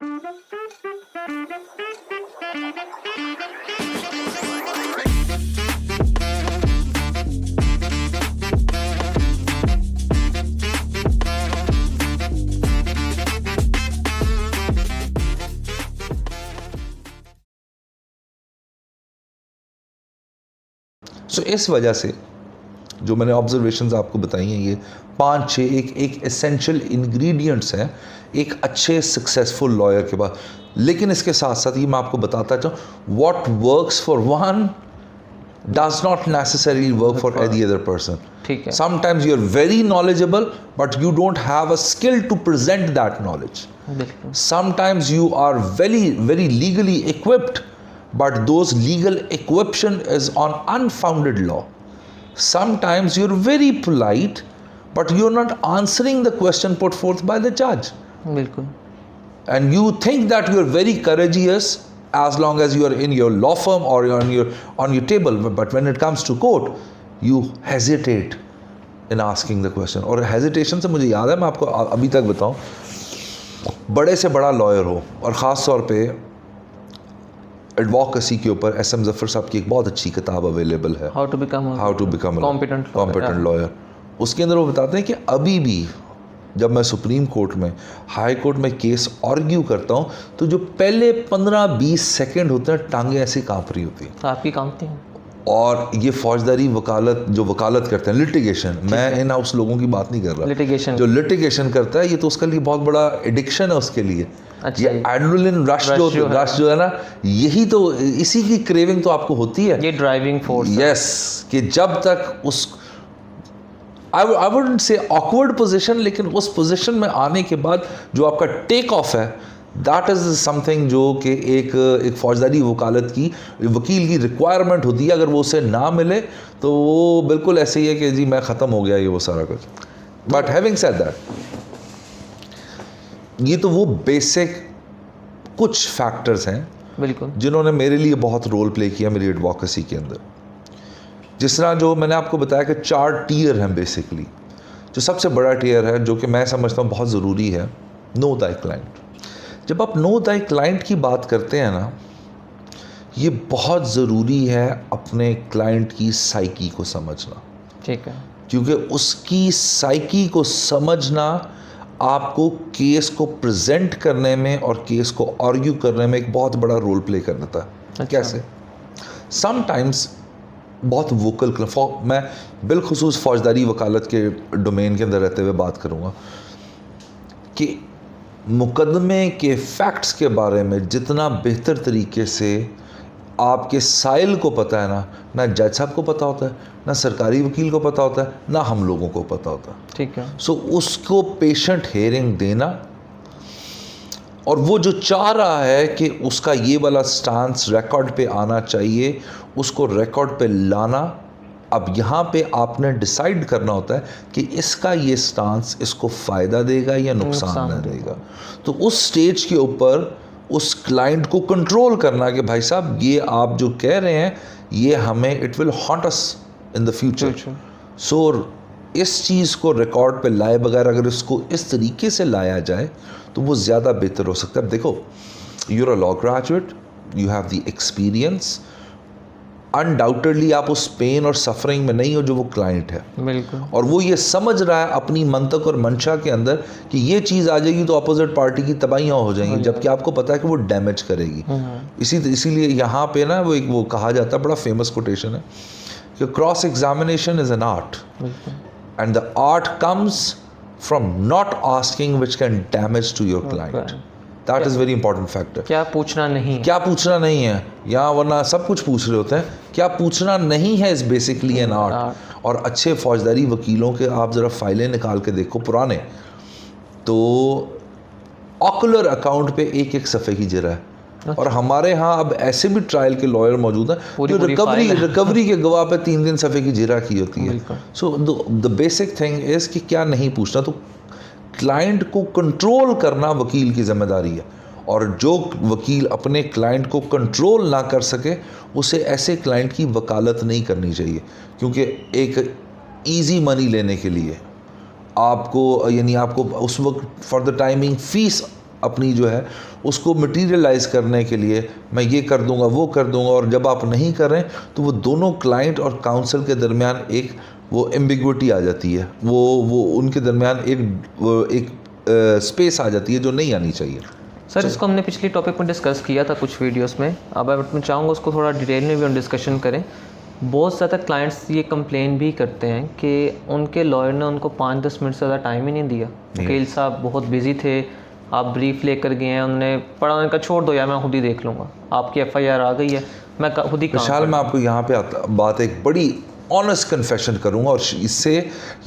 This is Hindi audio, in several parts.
सो इस वजह से जो मैंने ऑब्जर्वेशंस आपको बताई हैं, ये 5-6 एक एसेंशियल इंग्रेडिएंट्स हैं एक अच्छे सक्सेसफुल लॉयर के पास। लेकिन इसके साथ साथ ये मैं आपको बताता चाहूँ, what works for one does not necessarily work for any other person. ठीक है। Sometimes you are very knowledgeable but you don't have a skill to present that knowledge. बिल्कुल। Sometimes you are very legally equipped but those legal equipment is on unfounded law. Sometimes you're very polite but you're not answering the question put forth by the judge. बिल्कुल। And you think that you're very courageous as long as you are in your law firm or you're on your table, but when it comes to court you hesitate in asking the question. और hesitation से मुझे याद है, मैं आपको अभी तक बताऊं, बड़े से बड़ा लॉयर हो और ख़ास तौर पे एडवोकेसी के ऊपर एस.एम. ज़फ़र साहब की एक बहुत अच्छी किताब अवेलेबल है, how to become competent lawyer. उसके अंदर वो बताते हैं कि अभी भी जब मैं सुप्रीम कोर्ट में, हाई कोर्ट में केस आर्ग्यू करता हूँ तो जो पहले 15-20 सेकंड होते हैं टांगे ऐसी कांप रही होती हैं। आपकी कांपती हैं। और ये फौजदारी वकालत जो वकालत करते हैं, लिटिगेशन, मैं इन हाउस लोगों की बात नहीं कर रहा, लिटिगेशन जो लिटिगेशन करता है ये तो उसके लिए बहुत बड़ा एडिक्शन है उसके लिए। अच्छा, ये एड्रेनलिन रश जो है ना, यही तो, इसी की क्रेविंग तो आपको होती है, ये ड्राइविंग फोर्स। यस, कि जब तक उस I wouldn't say awkward position, लेकिन उस पोजीशन में आने के बाद जो आपका टेक ऑफ है, दैट इज़ समथिंग जो कि एक फौजदारी वकालत की, वकील की रिक्वायरमेंट होती है। अगर वो उसे ना मिले तो वो बिल्कुल ऐसे ही है कि जी मैं ख़त्म हो गया ये वो सारा कुछ। बट हैविंग सेड दैट, ये तो वो बेसिक कुछ फैक्टर्स हैं बिल्कुल जिन्होंने मेरे लिए बहुत रोल प्ले किया मेरी एडवोकेसी के अंदर। जिस तरह जो मैंने आपको बताया कि 4 टियर हैं बेसिकली। जो सबसे बड़ा टियर है, जो कि मैं समझता हूँ बहुत ज़रूरी है, नो दाई क्लाइंट। जब आप नो दाई क्लाइंट की बात करते हैं ना, ये बहुत ज़रूरी है अपने क्लाइंट की साइकी को समझना। ठीक है। क्योंकि उसकी साइकी को समझना आपको केस को प्रेजेंट करने में और केस को आर्ग्यू करने में एक बहुत बड़ा रोल प्ले कर देता है। अच्छा। कैसे? समटाइम्स बहुत वोकल, मैं बिलखुसूस फौजदारी वकालत के डोमेन के अंदर रहते हुए बात करूँगा कि मुकदमे के फैक्ट्स के बारे में जितना बेहतर तरीके से आपके साइल को पता है ना जज साहब को पता होता है, ना सरकारी वकील को पता होता है, ना हम लोगों को पता होता है। ठीक है। सो उसको पेशेंट हेयरिंग देना, और वो जो चाह रहा है कि उसका ये वाला स्टांस रिकॉर्ड पे आना चाहिए, उसको रिकॉर्ड पे लाना। अब यहाँ पे आपने डिसाइड करना होता है कि इसका ये स्टांस इसको फ़ायदा देगा या नुकसान देगा। तो उस स्टेज के ऊपर उस क्लाइंट को कंट्रोल करना कि भाई साहब ये आप जो कह रहे हैं ये हमें, it will haunt us in the future. So इस चीज़ को रिकॉर्ड पे लाए बगैर अगर इसको इस तरीके से लाया जाए तो वो ज़्यादा बेहतर हो सकता है। अब देखो, you are a law graduate, you have the experience, undoubtedly आप उस पेन और सफरिंग में नहीं हो जो वो क्लाइंट है। बिल्कुल। और वो ये समझ रहा है अपनी मंतक और मंशा के अंदर कि ये चीज़ आ जाएगी तो अपोजिट पार्टी की तबाहियाँ हो जाएंगी, जबकि आपको पता है कि वो डैमेज करेगी। इसीलिए यहाँ पे ना वो कहा जाता है, बड़ा फेमस कोटेशन है कि cross examination is an art and the art comes from not asking which can damage to your client. That is very important factor. क्या पूछना नहीं है यहाँ, वरना सब कुछ पूछ रहे होते हैं, क्या पूछना नहीं है इज़ बेसिकली एन आर्ट। और अच्छे फौजदारी वकीलों के आप ज़रा फाइलें निकाल के देखो पुराने, तो ऑकुलर अकाउंट पे एक सफ़े की जरा है। और हमारे यहाँ अब ऐसे भी ट्रायल के लॉयर मौजूद हैं जो रिकवरी के गवाह पे 3 सफ़े की जीरा की होती है। So the basic thing is कि क्या नहीं पूछना, तो क्लाइंट को कंट्रोल करना वकील की जिम्मेदारी है। और जो वकील अपने क्लाइंट को कंट्रोल ना कर सके उसे ऐसे क्लाइंट की वकालत नहीं करनी चाहिए, क्योंकि एक इजी मनी लेने के लिए आपको, यानी आपको उस वक्त फॉर द टाइमिंग फ़ीस अपनी जो है उसको मटीरियलाइज करने के लिए मैं ये कर दूंगा वो कर दूंगा, और जब आप नहीं कर रहे तो वो दोनों क्लाइंट और काउंसिल के दरमियान एक वो एम्बिग्विटी आ जाती है, वो उनके दरमियान एक स्पेस आ जाती है जो नहीं आनी चाहिए। सर इसको हमने पिछली टॉपिक में डिस्कस किया था कुछ वीडियोस में, अब मैं चाहूँगा उसको थोड़ा डिटेल में भी हम डिस्कशन करें। बहुत ज़्यादा क्लाइंट्स ये कंप्लेन भी करते हैं कि उनके लॉयर ने उनको 5-10 मिनट से ज़्यादा टाइम ही नहीं दिया। वकील साहब बहुत बिजी थे, आप ब्रीफ लेकर गए हैं, उन्होंने पढ़ा, उन्होंने कहा छोड़ दो यार मैं खुद ही देख लूँगा, आपकी FIR आ गई है, मैं खुद ही काम विशाल, मैं आपको यहाँ पे बात एक बड़ी ऑनेस्ट कन्फेशन करूँगा, और इससे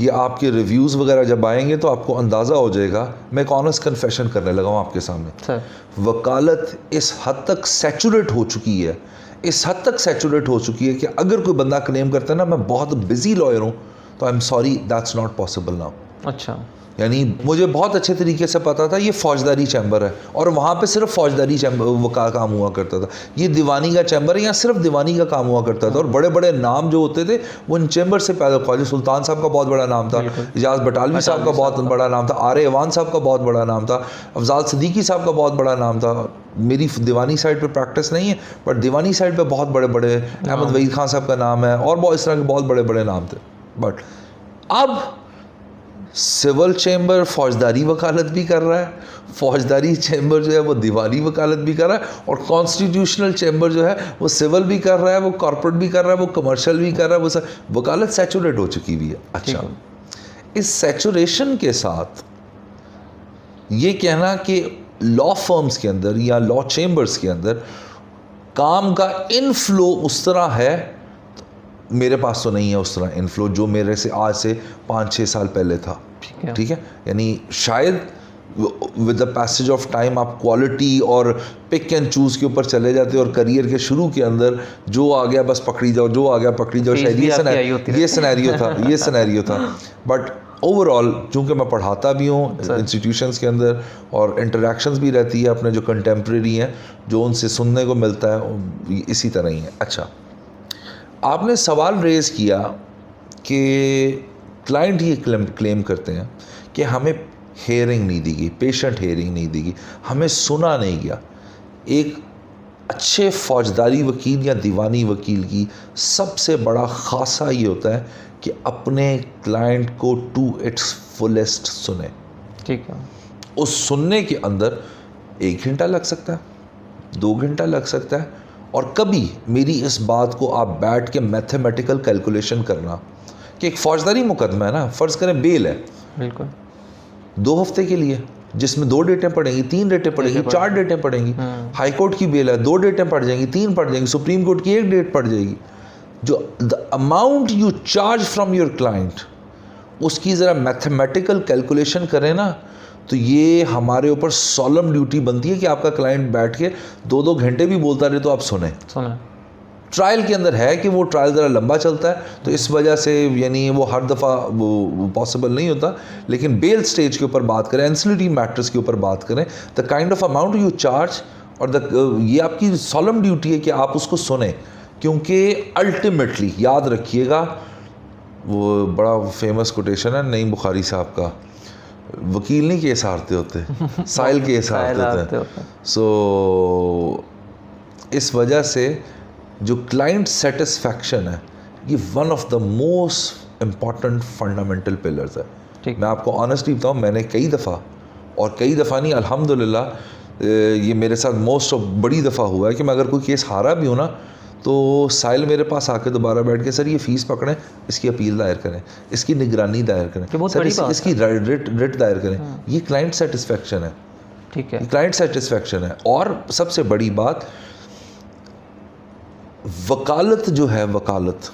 ये आपके रिव्यूज़ वगैरह जब आएंगे तो आपको अंदाज़ा हो जाएगा। मैं एक ऑनेस्ट कन्फेशन करने लगा हूँ आपके सामने। सर वकालत इस हद तक सैचुरेट हो चुकी है, इस हद तक सैचुरेट हो चुकी है कि अगर कोई बंदा क्लेम करता है ना मैं बहुत बिजी लॉयर हूँ, तो I am sorry, that's not possible now. अच्छा, यानी मुझे बहुत अच्छे तरीके से पता था ये फौजदारी चैम्बर है, और वहाँ पे सिर्फ फौजदारी चैम्बर का काम हुआ करता था। ये दीवानी का चैम्बर है, यहाँ सिर्फ दीवानी का काम हुआ करता था, और बड़े बड़े नाम जो होते थे वो इन चैम्बर से पैदा। ख्वाजा सुल्तान साहब का बहुत बड़ा नाम था, इजाज बटालवी साहब का बहुत बड़ा नाम था, आर अवान साहब का बहुत बड़ा नाम था, अफजाल सिद्दीकी साहब का बहुत बड़ा नाम था। मेरी दीवानी साइड पे प्रैक्टिस नहीं है, बट दीवानी साइड पे बहुत बड़े बड़े, अहमद वहीद खान साहब का नाम है, और बहुत इस तरह के बहुत बड़े बड़े नाम थे। बट अब सिविल चैम्बर फौजदारी वकालत भी कर रहा है, फौजदारी चैम्बर जो है वो दीवानी वकालत भी कर रहा है, और कॉन्स्टिट्यूशनल चैम्बर जो है वो सिविल भी कर रहा है, वो कॉर्पोरेट भी कर रहा है, वो कमर्शियल भी कर रहा है, वो वकालत सैचुरेट हो चुकी भी है। अच्छा, इस सैचुरेशन के साथ ये कहना कि लॉ फर्म्स के अंदर या लॉ चैम्बर्स के अंदर काम का इनफ्लो उस तरह है, मेरे पास तो नहीं है उस तरह इनफ्लो जो मेरे से आज से 5-6 साल पहले था। ठीक है, यानी शायद with the passage of time आप क्वालिटी और पिक एंड चूज़ के ऊपर चले जाते हो, और करियर के शुरू के अंदर जो आ गया बस पकड़ी जाओ, जो आ गया पकड़ी जाओ, शायद ये सिनेरियो था। बट ओवरऑल चूँकि मैं पढ़ाता भी हूँ इंस्टीट्यूशंस के अंदर, और इंटरेक्शंस भी रहती है अपने जो कंटेम्प्रेरी हैं, जो उनसे सुनने को मिलता है इसी तरह ही है। अच्छा, आपने सवाल रेज़ किया कि क्लाइंट ये क्लेम करते हैं कि हमें हेयरिंग नहीं दी गई, पेशेंट हेयरिंग नहीं दी गई, हमें सुना नहीं गया। एक अच्छे फौजदारी वकील या दीवानी वकील की सबसे बड़ा खासा ये होता है कि अपने क्लाइंट को टू इट्स फुलेस्ट सुने। ठीक है, उस सुनने के अंदर 1 घंटा लग सकता है, 2 घंटा लग सकता है, और कभी मेरी इस बात को आप बैठ के मैथमेटिकल कैलकुलेशन करना कि एक फौजदारी मुकदमा है ना, फ़र्ज़ करें बेल है, बिल्कुल 2 हफ्ते के लिए, जिसमें 2 डेटें पड़ेंगी, 3 डेटें पड़ेंगी, 4 डेटें पड़ेंगी। हाई कोर्ट की बेल है, 2 डेटें पड़ जाएंगी, 3 पड़ जाएंगी, सुप्रीम कोर्ट की 1 डेट पड़ जाएगी। जो the amount you charge from your client, उसकी ज़रा मैथमेटिकल कैलकुलेशन करें ना, तो ये हमारे ऊपर सॉलम ड्यूटी बनती है कि आपका क्लाइंट बैठ के 2-2 घंटे भी बोलता रहे तो आप सुने। ट्रायल के अंदर है कि वो ट्रायल ज़रा लंबा चलता है, तो इस वजह से यानी वो हर दफ़ा वो पॉसिबल नहीं होता, लेकिन बेल स्टेज के ऊपर बात करें, एंसिलरी मैटर्स के ऊपर बात करें, the kind of amount you charge, और ये आपकी सॉलम ड्यूटी है कि आप उसको सुने, क्योंकि अल्टीमेटली याद रखिएगा, वो बड़ा फेमस कोटेशन है नईम बुखारी साहब का, वकील नहीं केस हारते होते, साइल केस हारते होते हैं। सो इस वजह से जो क्लाइंट सेटिस्फैक्शन है, ये one of the most important fundamental pillars है। मैं आपको ऑनेस्टली बताऊँ, मैंने कई दफ़ा नहीं, अल्हम्दुलिल्लाह ये मेरे साथ मोस्ट ऑफ बड़ी दफ़ा हुआ है कि मैं अगर कोई केस हारा भी हूँ ना, तो साइल मेरे पास आके दोबारा बैठ के, सर ये फ़ीस पकड़ें, इसकी अपील दायर करें, इसकी निगरानी दायर करें, सर इसकी रिट दायर करें। ये क्लाइंट सेटिस्फैक्शन है। ठीक है, क्लाइंट सेटिस्फैक्शन है। और सबसे बड़ी बात, वकालत जो है, वकालत,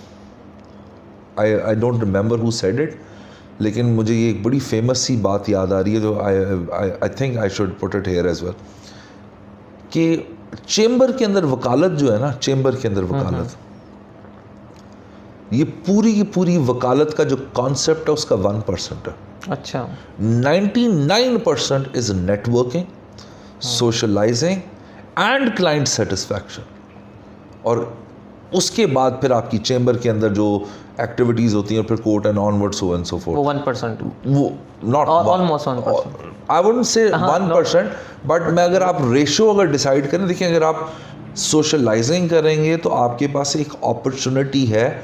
I don't remember who said it, लेकिन मुझे ये एक बड़ी फेमस सी बात याद आ रही है, जो I think I should put it here as well, कि चेंबर के अंदर वकालत जो है ना, चेंबर के अंदर वकालत, ये पूरी की पूरी वकालत का जो कॉन्सेप्ट है उसका 1% है। अच्छा, 99% is networking, socialising and client satisfaction. और उसके बाद फिर आपकी चेंबर के अंदर जो एक्टिविटीज़ होती हैं, फिर court and onward so and so fourth, वो 1%, वो not almost 1%, I wouldn't say 1%, but मैं अगर आप रेशियो अगर डिसाइड करें, देखिए अगर आप सोशलाइजिंग करेंगे तो आपके पास एक अपॉर्चुनिटी है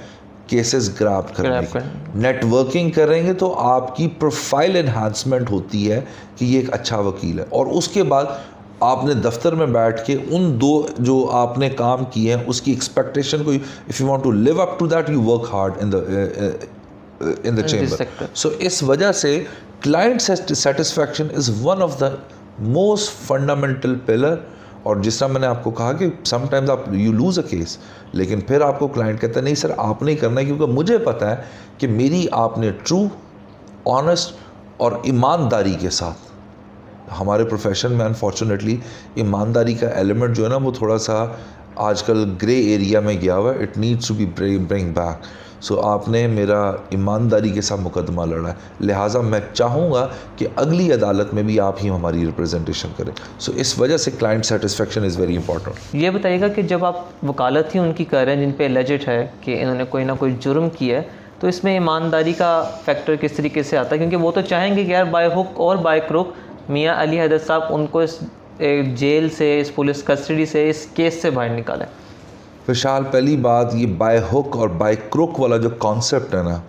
केसेस ग्रैब करने की। नेटवर्किंग करेंगे तो आपकी प्रोफाइल एनहांसमेंट होती है कि ये एक अच्छा वकील है, और उसके बाद आपने दफ्तर में बैठ के उन दो जो आपने काम किए हैं उसकी एक्सपेक्टेशन को, if you want to live up to that, you work hard in the chamber. So इस वजह से client satisfaction is one of the most fundamental pillar. और जिस तरह मैंने आपको कहा कि समटाइम्स आप यू लूज़ अ केस, लेकिन फिर आपको क्लाइंट कहता है नहीं सर आपने ही करना है, क्योंकि मुझे पता है कि मेरी आपने ट्रू, ऑनेस्ट और ईमानदारी के साथ, हमारे प्रोफेशन में अनफॉर्चुनेटली ईमानदारी का एलिमेंट जो है ना वो थोड़ा सा आजकल ग्रे एरिया में गया हुआ है, it needs to be bring back. So आपने मेरा ईमानदारी के साथ मुकदमा लड़ा है, लिहाजा मैं चाहूँगा कि अगली अदालत में भी आप ही हमारी रिप्रेजेंटेशन करें। सो इस वजह से client satisfaction is very important. ये बताइएगा कि जब आप वकालत ही उनकी कर रहे हैं जिन पे एलिजेड है कि इन्होंने कोई ना कोई जुर्म किया है, तो इसमें ईमानदारी का फैक्टर किस तरीके से आता है? क्योंकि वो तो चाहेंगे कि यार बाय हुक और बाय क्रुक मियाँ अली हैदर साहब उनको इस जेल से, इस पुलिस कस्टडी से, इस केस से बाहर निकालें। विशाल, पहली बात, ये बाय हुक और बाय क्रुक वाला जो कॉन्सेप्ट है ना,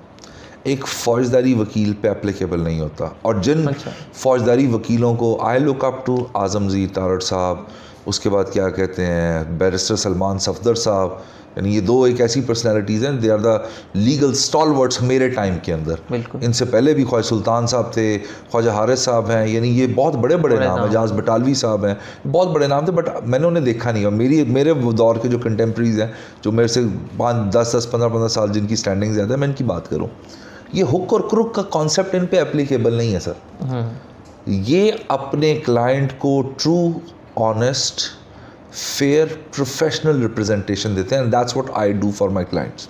एक फौजदारी वकील पे एप्लीकेबल नहीं होता। और जिन फौजदारी वकीलों को आई लुक अप टू, आज़मज़ी तारड़ साहब, उसके बाद क्या कहते हैं बैरिस्टर सलमान सफदर साहब, यानी ये दो एक ऐसी पर्सनैलिटीज़ हैं, they are the legal stalwarts मेरे टाइम के अंदर। इनसे पहले भी ख्वाजा सुल्तान साहब थे, ख्वाजा हारिस साहब हैं, यानी ये बहुत बड़े बड़े नाम हैं, एजाज बटालवी साहब हैं, बहुत बड़े नाम थे, बट मैंने उन्हें देखा नहीं। और मेरे दौर के जो कंटेम्प्रेरीज हैं, जो मेरे से 5, 10, 15 साल जिनकी स्टैंडिंग ज़्यादा है, मैं इनकी बात करूँ, ये हुक और क्रुक का कॉन्सेप्ट इन पर एप्लीकेबल नहीं है सर। ये अपने क्लाइंट को true, honest, fair, professional representation देते हैं, and that's what I do for my clients.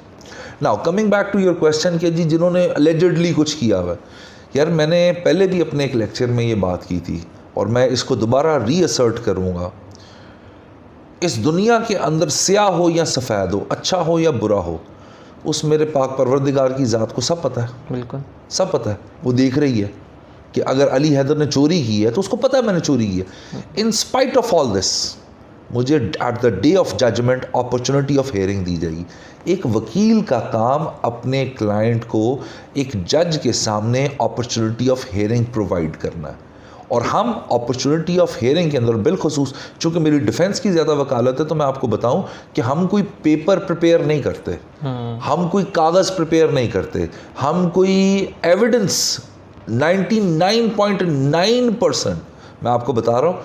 Now coming back to your question कि जी जिन्होंने अलेजेडली कुछ किया हुआ, यार मैंने पहले भी अपने एक लेक्चर में ये बात की थी और मैं इसको दोबारा रीअसर्ट करूँगा। इस दुनिया के अंदर स्याह हो या सफ़ेद हो, अच्छा हो या बुरा हो, उस मेरे पाक परवरदिगार की ज़ात को सब पता है। बिल्कुल सब पता है। वो देख रही है कि अगर अली हैदर ने चोरी की है तो उसको पता है मैंने चोरी की है। In spite of all this, मुझे at the day of judgement opportunity of hearing दी जाएगी। एक वकील का काम अपने क्लाइंट को एक जज के सामने अपॉर्चुनिटी ऑफ हेयरिंग प्रोवाइड करना है, और हम अपॉर्चुनिटी ऑफ हेयरिंग के अंदर बिलखुसूस, चूँकि मेरी डिफेंस की ज़्यादा वकालत है, तो मैं आपको बताऊं कि हम कोई पेपर प्रिपेयर नहीं करते, हम कोई कागज़ प्रिपेयर नहीं करते, हम कोई एविडेंस 99.9% मैं आपको बता रहा हूँ,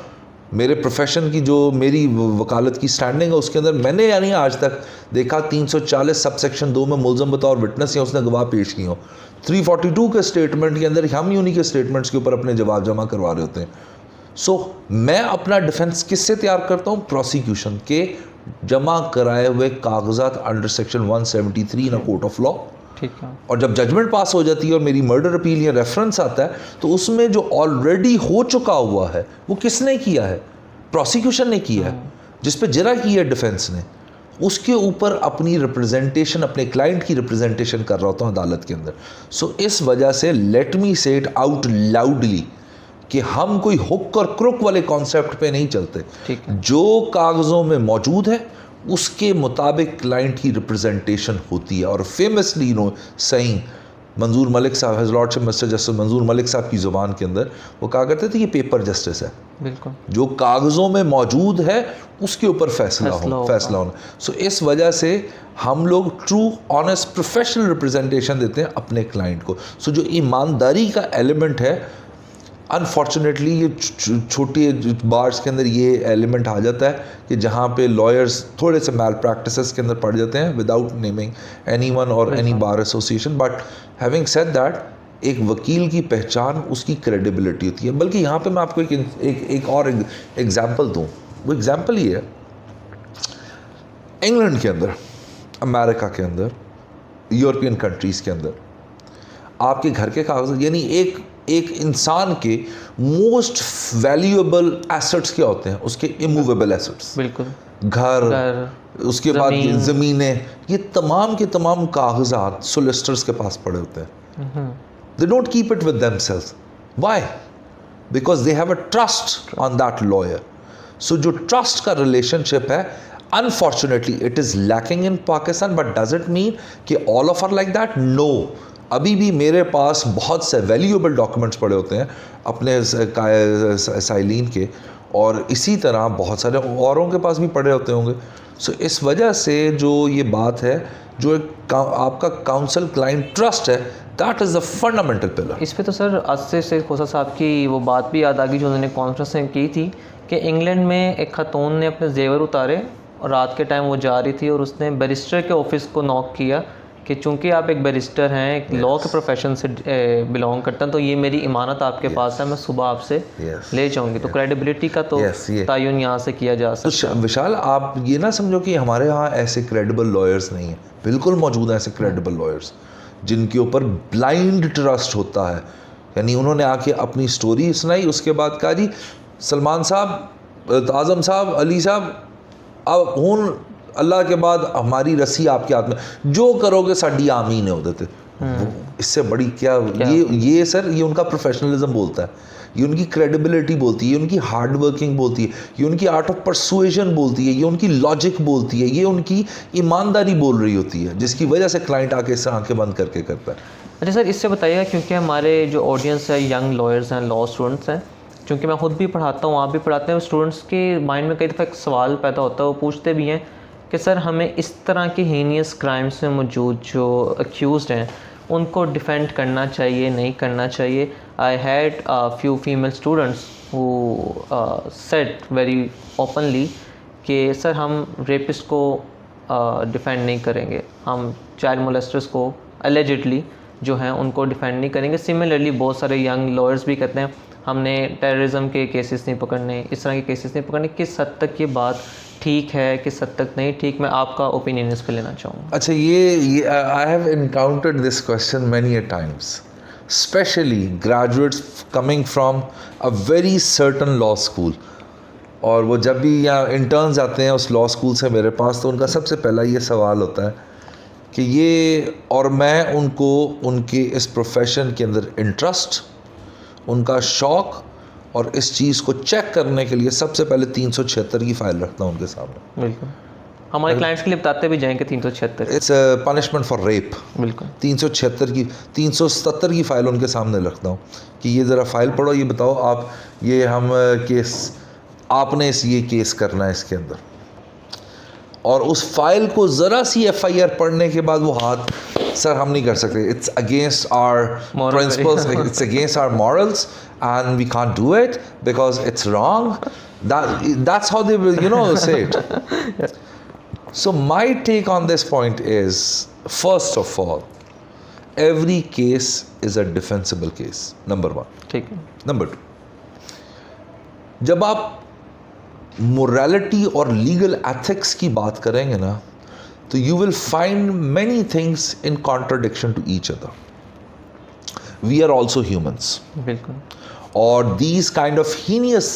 मेरे प्रोफेशन की जो मेरी वकालत की स्टैंडिंग है उसके अंदर मैंने यानी आज तक देखा 340 सबसेक्शन 2 में मुलज़म बतौर विटनेस या उसने गवाह पेश की हो, 342 के स्टेटमेंट के अंदर हम ही उन्हीं के स्टेटमेंट्स के ऊपर अपने जवाब जमा करवा रहे होते हैं। सो मैं अपना डिफेंस किससे तैयार करता हूँ? प्रोसिक्यूशन के जमा कराए हुए कागजात under section 173 in a court of law. ठीक है। और जब जजमेंट पास हो जाती है और मेरी मर्डर अपील या रेफरेंस आता है, तो उसमें जो ऑलरेडी हो चुका हुआ है वो किसने किया है? प्रोसिक्यूशन ने किया है, जिस पे जरा की है डिफेंस ने, उसके ऊपर अपनी रिप्रेजेंटेशन, अपने क्लाइंट की रिप्रेजेंटेशन कर रहा होता हूँ अदालत के अंदर। सो इस वजह से लेट मी से इट आउट लाउडली कि हम कोई हुक और क्रुक वाले कॉन्सेप्ट पे नहीं चलते। ठीक है। जो कागज़ों में मौजूद है उसके मुताबिक क्लाइंट की रिप्रेजेंटेशन होती है। और फेमसली सही मंजूर मलिक साहब, हिज लॉर्डशिप मिस्टर जस्टिस मंजूर मलिक साहब की ज़ुबान के अंदर वो कहा करते थे ये पेपर जस्टिस है। बिल्कुल, जो कागज़ों में मौजूद है उसके ऊपर फैसला होना। सो इस वजह से हम लोग ट्रू, ऑनेस्ट, प्रोफेशनल रिप्रेजेंटेशन देते हैं अपने क्लाइंट को। सो जो ईमानदारी का एलिमेंट है, अनफॉर्चुनेटली ये छोटी बार्स के अंदर ये एलिमेंट आ जाता है कि जहाँ पे लॉयर्स थोड़े से मैल प्रैक्टिसेस के अंदर पड़ जाते हैं विदाउट नेमिंग एनीवन और any bar association. But having said that, एक वकील की पहचान उसकी क्रेडिबिलिटी होती है। बल्कि यहाँ पे मैं आपको एक और एग्जांपल दूँ। वो एग्जांपल ये है, इंग्लैंड के अंदर, अमेरिका के अंदर, यूरोपियन कंट्रीज़ के अंदर आपके घर के कागज़, यानी एक एक इंसान के मोस्ट वैल्यूएबल एसेट्स क्या होते हैं? उसके इमूवेबल एसेट्स, बिल्कुल, घर, उसके बाद ज़मीनें, ये तमाम के तमाम कागजात सोलिसिटर्स के पास पड़े होते हैं. They don't keep it with themselves. Why? Because they have a trust on that lawyer. So जो ट्रस्ट का रिलेशनशिप है, unfortunately it is lacking in Pakistan. But does it mean कि all of are like that? No. अभी भी मेरे पास बहुत से वैल्यूएबल डॉक्यूमेंट्स पड़े होते हैं अपने साइलिन के, और इसी तरह बहुत सारे औरों के पास भी पड़े होते होंगे. सो इस वजह से जो ये बात है, जो एक आपका काउंसिल क्लाइंट ट्रस्ट है, that is the fundamental pillar. इस पे तो सर अस्से से खोसा साहब की वो बात भी याद आ गई जो उन्होंने कॉन्फ्रेंस में की थी कि इंग्लैंड में एक खातून ने अपने जेवर उतारे और रात के टाइम वो जा रही थी और उसने बैरिस्टर के ऑफिस को नॉक किया कि चूंकि आप एक बैरिस्टर हैं, एक लॉ के प्रोफेशन से बिलोंग करते हैं, तो ये मेरी इमानत आपके पास है, मैं सुबह आपसे ले जाऊंगी. तो क्रेडिबिलिटी का तो तयन यहाँ से किया जा सकता है. तो विशाल, आप ये ना समझो कि हमारे यहाँ ऐसे क्रेडिबल लॉयर्स नहीं हैं. बिल्कुल मौजूद हैं ऐसे क्रेडिबल लॉयर्स जिनके ऊपर ब्लाइंड ट्रस्ट होता है. यानी उन्होंने आके अपनी स्टोरी सुनाई, उसके बाद कहा जी सलमान साहब, आज़म साहब, अली साहब, अब हूँ अल्लाह के बाद हमारी रस्सी आपके हाथ में, जो करोगे साडी आमीन है होते थे. इससे बड़ी क्या? ये सर, ये उनका प्रोफेशनलिज्म बोलता है, ये उनकी क्रेडिबिलिटी बोलती है, ये उनकी हार्ड वर्किंग बोलती है, ये उनकी आर्ट ऑफ परसुएशन बोलती है, ये उनकी लॉजिक बोलती है, ये उनकी ईमानदारी बोल रही होती है, जिसकी वजह से क्लाइंट आके इससे आंखें बंद करके करता है. अच्छा सर, इससे बताइएगा, क्योंकि हमारे जो ऑडियंस है यंग लॉयर्स हैं, लॉ स्टूडेंट्स हैं, क्योंकि मैं खुद भी पढ़ाता हूँ, आप भी पढ़ाते हैं, स्टूडेंट्स के माइंड में कई दफ़ा एक सवाल पैदा होता है, वो पूछते भी हैं कि सर हमें इस तरह की हीनियस क्राइम्स में मौजूद जो अक्यूज़ड हैं उनको डिफेंड करना चाहिए, नहीं करना चाहिए. I had few female students who said very openly कि सर हम रेपिस्ट को डिफेंड नहीं करेंगे, हम चाइल्ड मोलेस्टर्स को एलिजिडली जो हैं उनको डिफेंड नहीं करेंगे. सिमिलरली बहुत सारे यंग लॉयर्स भी कहते हैं हमने टेररिज्म के केसेस नहीं पकड़ने, इस तरह के केसेस नहीं पकड़ने. किस हद तक ये बात ठीक है, किस हद तक नहीं ठीक? मैं आपका ओपिनियन इस पे लेना चाहूँगा. अच्छा, ये I have encountered this question many a times, specially graduates coming from a very certain law school. और वो जब भी यहाँ इंटर्न्स आते हैं उस लॉ स्कूल से मेरे पास, तो उनका सबसे पहला ये सवाल होता है कि ये, और मैं उनको उनके इस प्रोफेशन के अंदर इंटरेस्ट, उनका शौक़ और इस चीज़ को चेक करने के लिए सबसे पहले 376 की फ़ाइल रखता हूँ उनके सामने. बिल्कुल, हमारे क्लाइंट्स के लिए बताते भी जाएंगे 376 इट्स पनिशमेंट फॉर रेप. बिल्कुल, 376 की 377 की फ़ाइल उनके सामने रखता हूँ कि ये ज़रा फ़ाइल पढ़ो, ये बताओ आप, ये हम केस, आपने ये केस करना है इसके अंदर. और उस फाइल को ज़रा सी FIR पढ़ने के बाद वो हाथ, सर हम नहीं कर सकते, it's against our principles, it's against our morals and we can't do it because it's wrong. That's how they will, say it. So my take on this point is, first of all, every case is a defensible case, number one. ठीक है. Number two, जब आप morality और legal ethics की बात करेंगे ना, तो you will find many things in contradiction to each other. We are also humans. बिल्कुल. Or these kind of heinous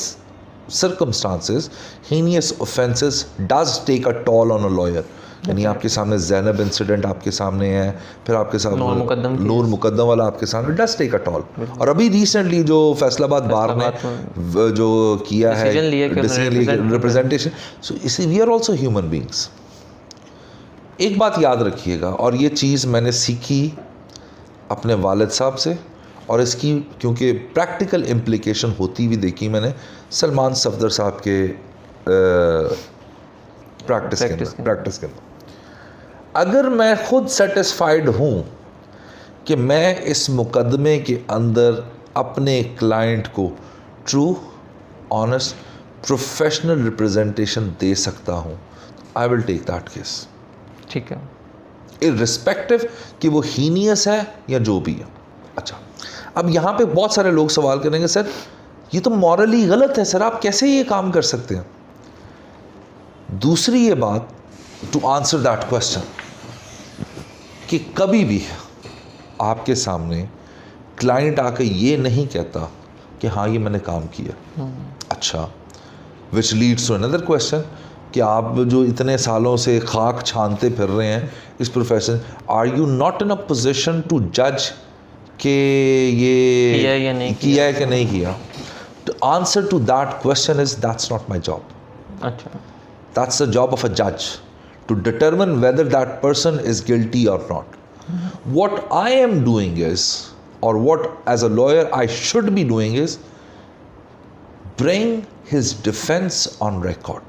circumstances, heinous offences does take a toll on a lawyer. यानी आपके सामने ज़ैनब इंसिडेंट आपके सामने है, फिर आपके सामने नूर मुकद्दम वाला आपके सामने, डज टेक अ टॉल. और अभी रिसेंटली जो फैसलाबाद बार ने जो किया है रिप्रेजेंटेशन, सो इसी we are also human beings. एक बात याद रखिएगा, और ये चीज़ मैंने सीखी अपने वालिद साहब से, और इसकी क्योंकि प्रैक्टिकल इम्प्लिकेशन होती भी देखी मैंने सलमान सफदर साहब के प्रैक्टिस के अंदर. अगर मैं खुद सेटिस्फाइड हूँ कि मैं इस मुकदमे के अंदर अपने क्लाइंट को ट्रू, ऑनेस्ट, प्रोफेशनल रिप्रेजेंटेशन दे सकता हूँ, I will take that case. ठीक है, इर्रिस्पेक्टिव कि वो हीनियस है या जो भी है. अच्छा, अब यहाँ पे बहुत सारे लोग सवाल करेंगे, सर ये तो मॉरली गलत है, सर आप कैसे ये काम कर सकते हैं? दूसरी ये बात, टू आंसर दैट क्वेश्चन, कि कभी भी आपके सामने क्लाइंट आके ये नहीं कहता कि हाँ ये मैंने काम किया। अच्छा, which leads to another question कि आप जो इतने सालों से खाक छानते फिर रहे हैं इस profession, are you not in a position to जज कि ये किया या नहीं किया है कि नहीं किया? The answer to that question is that's not my job. अच्छा, That's the job of a judge to determine whether that person is guilty or not. What I am doing is, or what as a lawyer I should be doing is, bring his defense on record.